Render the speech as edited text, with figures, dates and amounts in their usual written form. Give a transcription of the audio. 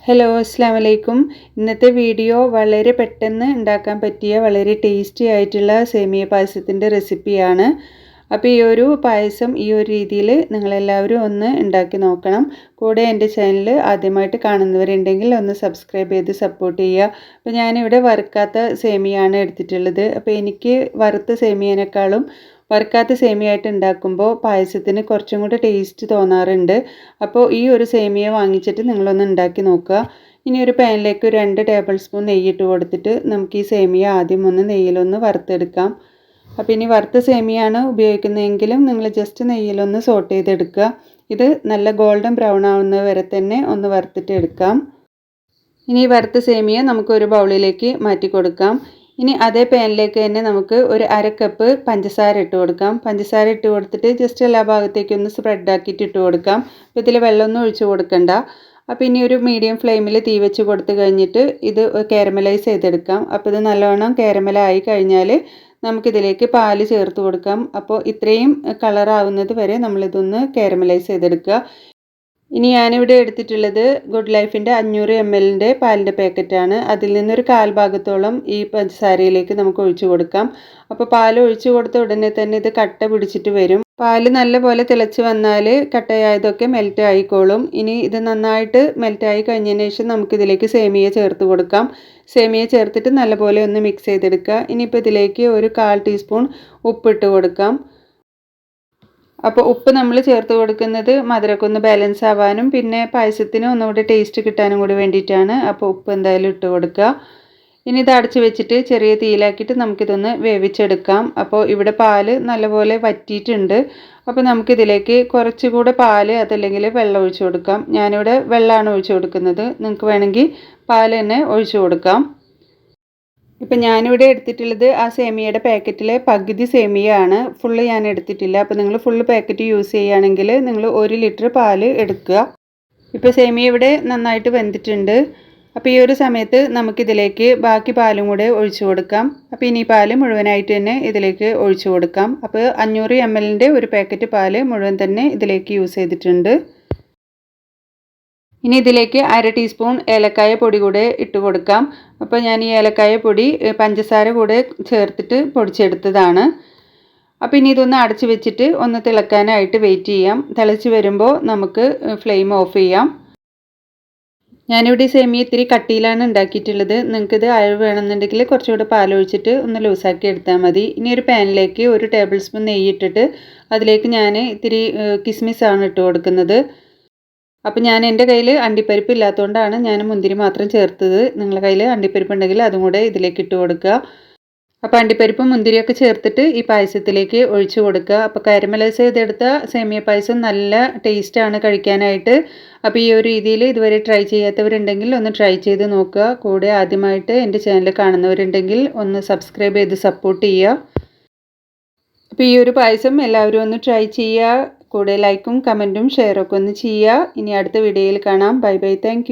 Hello അസ്സാം വലൈക്കും. ഇന്നത്തെ വീഡിയോ വളരെ പെട്ടെന്ന് ഉണ്ടാക്കാൻ പറ്റിയ വളരെ ടേസ്റ്റി ആയിട്ടുള്ള സേമിയ പായസത്തിൻ്റെ റെസിപ്പിയാണ്. അപ്പോൾ ഈ ഒരു പായസം ഈ ഒരു രീതിയിൽ നിങ്ങളെല്ലാവരും ഒന്ന് ഉണ്ടാക്കി നോക്കണം. കൂടെ എൻ്റെ ചാനൽ ആദ്യമായിട്ട് കാണുന്നവരുണ്ടെങ്കിൽ ഒന്ന് സബ്സ്ക്രൈബ് ചെയ്ത് സപ്പോർട്ട് ചെയ്യുക. അപ്പോൾ ഞാനിവിടെ വറുക്കാത്ത സേമിയാണ് എടുത്തിട്ടുള്ളത്. അപ്പോൾ എനിക്ക് വറുത്ത സേമിയനേക്കാളും വറുക്കാത്ത സേമിയായിട്ട് ഉണ്ടാക്കുമ്പോൾ പായസത്തിന് കുറച്ചും കൂടി ടേസ്റ്റ് തോന്നാറുണ്ട്. അപ്പോൾ ഈ ഒരു സേമിയ വാങ്ങിച്ചിട്ട് നിങ്ങളൊന്ന് ഉണ്ടാക്കി നോക്കുക. ഇനി ഒരു പാനിലേക്ക് 2 ടേബിൾ സ്പൂൺ നെയ്യിട്ട് കൊടുത്തിട്ട് നമുക്ക് ഈ സേമിയ ആദ്യം ഒന്ന് നെയ്യിലൊന്ന് വറുത്തെടുക്കാം. അപ്പോൾ ഇനി വറുത്ത സേമിയാണ് ഉപയോഗിക്കുന്നതെങ്കിലും നിങ്ങൾ ജസ്റ്റ് നെയ്യിലൊന്ന് സോട്ട് ചെയ്തെടുക്കുക. ഇത് നല്ല ഗോൾഡൻ ബ്രൗൺ ആവുന്നത് വരെ തന്നെ ഒന്ന് വറുത്തിട്ട് എടുക്കാം. ഇനി വറുത്ത സേമിയ നമുക്ക് ഒരു ബൗളിലേക്ക് മാറ്റി കൊടുക്കാം. ഇനി അതേ പാനിലേക്ക് തന്നെ നമുക്ക് ഒരു 1/2 കപ്പ് പഞ്ചസാര ഇട്ട് കൊടുക്കാം. പഞ്ചസാര ഇട്ട് കൊടുത്തിട്ട് ജസ്റ്റ് എല്ലാ ഭാഗത്തേക്കും ഒന്ന് സ്പ്രെഡ് ആക്കിയിട്ട് ഇട്ട് കൊടുക്കാം. അപ്പോൾ ഇതിൽ വെള്ളമൊന്നും ഒഴിച്ച് കൊടുക്കണ്ട. അപ്പോൾ ഇനി ഒരു മീഡിയം ഫ്ലെയിമിൽ തീ വെച്ച് കൊടുത്ത് കഴിഞ്ഞിട്ട് ഇത് കാരമലൈസ് ചെയ്തെടുക്കാം. അപ്പോൾ ഇത് നല്ലോണം കാരമലായി കഴിഞ്ഞാൽ നമുക്കിതിലേക്ക് പാല് ചേർത്ത് കൊടുക്കാം. അപ്പോൾ ഇത്രയും കളറാവുന്നത് വരെ നമ്മളിതൊന്ന് കാരമലൈസ് ചെയ്തെടുക്കുക. ഇനി ഞാനിവിടെ എടുത്തിട്ടുള്ളത് ഗുഡ് ലൈഫിൻ്റെ 500 ml പാലിൻ്റെ പാക്കറ്റാണ്. അതിൽ നിന്നൊരു 1/4 ഭാഗത്തോളം ഈ പഞ്ചസാരയിലേക്ക് നമുക്ക് ഒഴിച്ചു കൊടുക്കാം. അപ്പോൾ പാൽ ഒഴിച്ചു കൊടുത്ത ഉടനെ തന്നെ ഇത് കട്ട പിടിച്ചിട്ട് വരും. പാല് നല്ലപോലെ തിളച്ച് വന്നാൽ കട്ടയായതൊക്കെ മെൽറ്റ് ആയിക്കോളും. ഇനി ഇത് നന്നായിട്ട് മെൽറ്റായി കഴിഞ്ഞതിന് ശേഷം നമുക്കിതിലേക്ക് സേമിയ ചേർത്ത് കൊടുക്കാം. സേമിയ ചേർത്തിട്ട് നല്ലപോലെ ഒന്ന് മിക്സ് ചെയ്തെടുക്കുക. ഇനിയിപ്പോൾ ഇതിലേക്ക് ഒരു 1/4 ടീസ്പൂൺ ഉപ്പിട്ട് കൊടുക്കാം. അപ്പോൾ ഉപ്പ് നമ്മൾ ചേർത്ത് കൊടുക്കുന്നത് മധുരമൊക്കെ ഒന്ന് ബാലൻസ് ആവാനും പിന്നെ പായസത്തിന് ഒന്നുകൂടി ടേസ്റ്റ് കിട്ടാനും കൂടി വേണ്ടിയിട്ടാണ്. അപ്പോൾ ഉപ്പ് എന്തായാലും ഇട്ട് കൊടുക്കുക. ഇനി ഇത് അടച്ച് വെച്ചിട്ട് ചെറിയ തീയിലാക്കിയിട്ട് നമുക്കിതൊന്ന് വേവിച്ചെടുക്കാം. അപ്പോൾ ഇവിടെ പാല് നല്ലപോലെ വറ്റിയിട്ടുണ്ട്. അപ്പോൾ നമുക്കിതിലേക്ക് കുറച്ചുകൂടെ പാല് അതല്ലെങ്കിൽ വെള്ളം ഒഴിച്ച് കൊടുക്കാം. ഞാനിവിടെ വെള്ളമാണ് ഒഴിച്ച് കൊടുക്കുന്നത്. നിങ്ങൾക്ക് വേണമെങ്കിൽ പാൽ തന്നെ ഒഴിച്ച് കൊടുക്കാം. ഇപ്പം ഞാനിവിടെ എടുത്തിട്ടുള്ളത് ആ സേമിയയുടെ പാക്കറ്റിലെ പകുതി സേമിയയാണ്. ഫുള്ള് ഞാൻ എടുത്തിട്ടില്ല. അപ്പോൾ നിങ്ങൾ ഫുള്ള് പാക്കറ്റ് യൂസ് ചെയ്യുകയാണെങ്കിൽ നിങ്ങൾ 1 ലിറ്റർ പാൽ എടുക്കുക. ഇപ്പോൾ സേമിയ ഇവിടെ നന്നായിട്ട് വെന്തിട്ടുണ്ട്. അപ്പോൾ ഈ ഒരു സമയത്ത് നമുക്കിതിലേക്ക് ബാക്കി പാലും കൂടെ ഒഴിച്ചു കൊടുക്കാം. അപ്പോൾ ഇനി പാൽ മുഴുവനായിട്ട് തന്നെ ഇതിലേക്ക് ഒഴിച്ചു കൊടുക്കാം. അപ്പോൾ 500 ml ഒരു പാക്കറ്റ് പാൽ മുഴുവൻ തന്നെ ഇതിലേക്ക് യൂസ് ചെയ്തിട്ടുണ്ട്. ഇനി ഇതിലേക്ക് 1/2 ടീസ്പൂൺ ഏലക്കായ പൊടി കൂടെ ഇട്ട് കൊടുക്കാം. അപ്പോൾ ഞാൻ ഈ ഏലക്കായ പൊടി പഞ്ചസാര കൂടെ ചേർത്തിട്ട് പൊടിച്ചെടുത്തതാണ്. അപ്പോൾ ഇനി ഇതൊന്ന് അടച്ച് വെച്ചിട്ട് ഒന്ന് തിളക്കാനായിട്ട് വെയിറ്റ് ചെയ്യാം. തിളച്ച് വരുമ്പോൾ നമുക്ക് ഫ്ലെയിം ഓഫ് ചെയ്യാം. ഞാനിവിടെ സേമിയ ഇത്തിരി കട്ടിയിലാണ് ഉണ്ടാക്കിയിട്ടുള്ളത്. നിങ്ങൾക്കിത് അയവ് വേണമെന്നുണ്ടെങ്കിൽ കുറച്ചുകൂടെ പാലൊഴിച്ചിട്ട് ഒന്ന് ലൂസാക്കി എടുത്താൽ മതി. ഇനി ഒരു പാനിലേക്ക് 1 ടേബിൾ സ്പൂൺ നെയ്യ് ഇട്ടിട്ട് അതിലേക്ക് ഞാൻ ഇത്തിരി കിസ്മിസാണ് ഇട്ട് കൊടുക്കുന്നത്. അപ്പോൾ ഞാൻ എൻ്റെ കയ്യിൽ അണ്ടിപ്പരിപ്പ് ഇല്ലാത്തതുകൊണ്ടാണ് ഞാൻ മുന്തിരി മാത്രം ചേർത്തത്. നിങ്ങളുടെ കയ്യിൽ അണ്ടിപ്പരിപ്പ് ഉണ്ടെങ്കിൽ അതും കൂടെ ഇതിലേക്ക് ഇട്ട് കൊടുക്കുക. അപ്പോൾ അണ്ടിപ്പരിപ്പും മുന്തിരിയൊക്കെ ചേർത്തിട്ട് ഈ പായസത്തിലേക്ക് ഒഴിച്ചു കൊടുക്കുക. അപ്പോൾ കാരമലൈസ് ചെയ്തെടുത്ത സേമിയ പായസം നല്ല ടേസ്റ്റാണ് കഴിക്കാനായിട്ട്. അപ്പോൾ ഈ ഒരു രീതിയിൽ ഇതുവരെ ട്രൈ ചെയ്യാത്തവരുണ്ടെങ്കിൽ ഒന്ന് ട്രൈ ചെയ്ത് നോക്കുക. കൂടെ ആദ്യമായിട്ട് എൻ്റെ ചാനൽ കാണുന്നവരുണ്ടെങ്കിൽ ഒന്ന് സബ്സ്ക്രൈബ് ചെയ്ത് സപ്പോർട്ട് ചെയ്യുക. അപ്പോൾ ഈ ഒരു പായസം എല്ലാവരും ഒന്ന് ട്രൈ ചെയ്യുക. കൂടെ ലൈക്കും കമൻറ്റും ഷെയറൊക്കെ ഒന്ന് ചെയ്യുക. ഇനി അടുത്ത വീഡിയോയിൽ കാണാം. Bye bye. താങ്ക്